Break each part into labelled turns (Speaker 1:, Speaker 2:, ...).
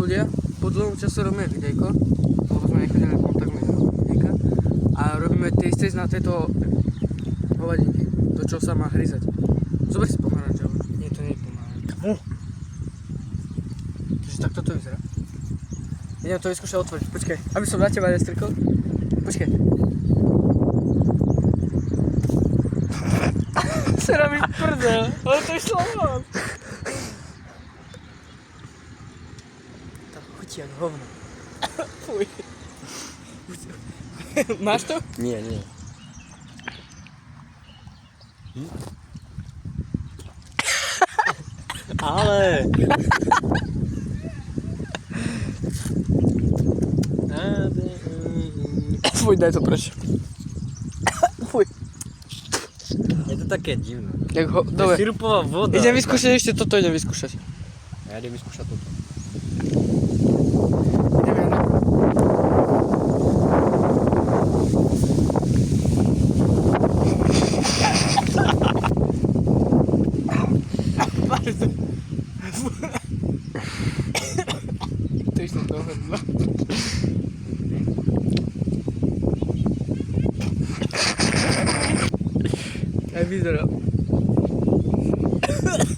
Speaker 1: ľudia, po dlhom čase robíme videjko, lebo sme nechodili na kontakt videjka a robíme tie isté na tejto hovadinky, to čo sa má hryzať. Zober si pomarančov. Nie, to nie je pomaranč. Takže takto to vyzerá. Idem to vyskúšať otvoriť, počkaj, aby som na teba nestrkol. Počkaj. Sera mi prdel, ale to išlo von. To chutí jak hovno. Fuj. Máš to?
Speaker 2: Nie. Ale...
Speaker 1: Fuj, daj to preč. Fuj.
Speaker 2: Je to také divné.
Speaker 1: Dobre.
Speaker 2: Sirupová voda.
Speaker 1: Idem vyskúšať ešte toto, idem vyskúšať.
Speaker 2: Ja idem vyskúšať toto.
Speaker 1: Ideme na... To išlo do hrdla. Aj vyzerá.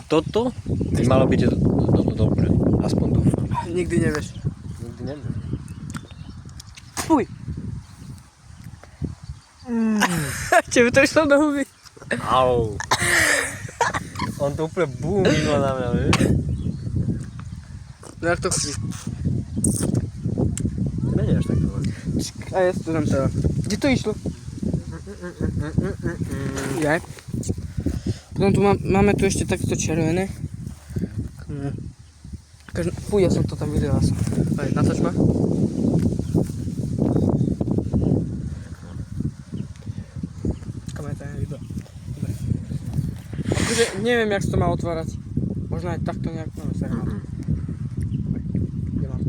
Speaker 2: Toto by malo byť dobre. Aspoň dúfam.
Speaker 1: Nikdy nevieš.
Speaker 2: Nikdy neviem.
Speaker 1: Fuj. Tebe to išlo do huby.
Speaker 2: Au. On to úplne búmilo na mňa, vieš?
Speaker 1: No jak to chci.
Speaker 2: Nie až tak dobré.
Speaker 1: A ja to dám teda. Kde to išlo? Jaj. Potom tu máme tu ešte takéto červené. Fuj, ja som to tam videl. Aj, natoč ma. Kamerá tam je video. Dobre. Akože neviem, jak sa to má otvárať. Možno aj takto nejak, no sa má. Kde mám?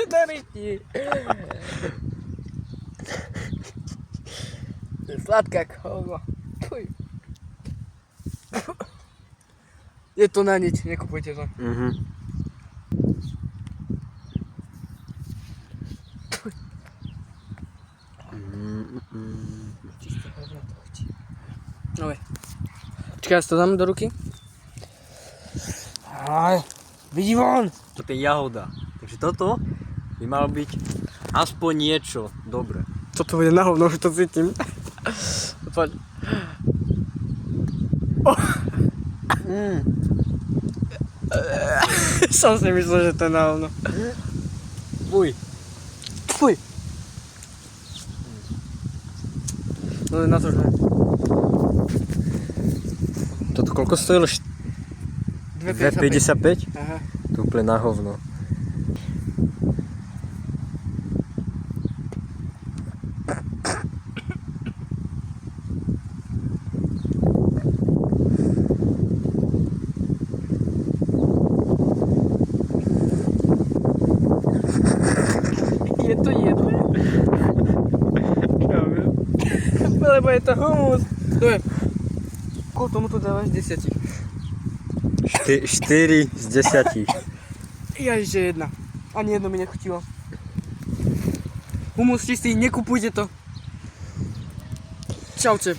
Speaker 1: Dariti. Sladká kovno. Fuj. Je to na nič, nekupujte to. Čisté hovno to chutí. No vej. Počkaj, ja si to dám do ruky. Aj, vidí von.
Speaker 2: Toto je jahoda. Takže toto by malo byť aspoň niečo dobré.
Speaker 1: Toto bude na hovno, už to cítim. Poď. Oh. Som si myslel, že to je na hovno.
Speaker 2: Fuj.
Speaker 1: Fuj. No na to, že...
Speaker 2: Toto koľko stojilo?
Speaker 1: 2,55?
Speaker 2: 2,55?
Speaker 1: Aha.
Speaker 2: To úplne na hovno.
Speaker 1: Je to jedlo? Ja viem. Lebo je to humus. Dobre. Koľko tomuto dávaš 10?
Speaker 2: 4 z 10.
Speaker 1: Jažiže jedna. Ani jedno mi nechutilo. Humus čistý, nekupujte to. Čaute.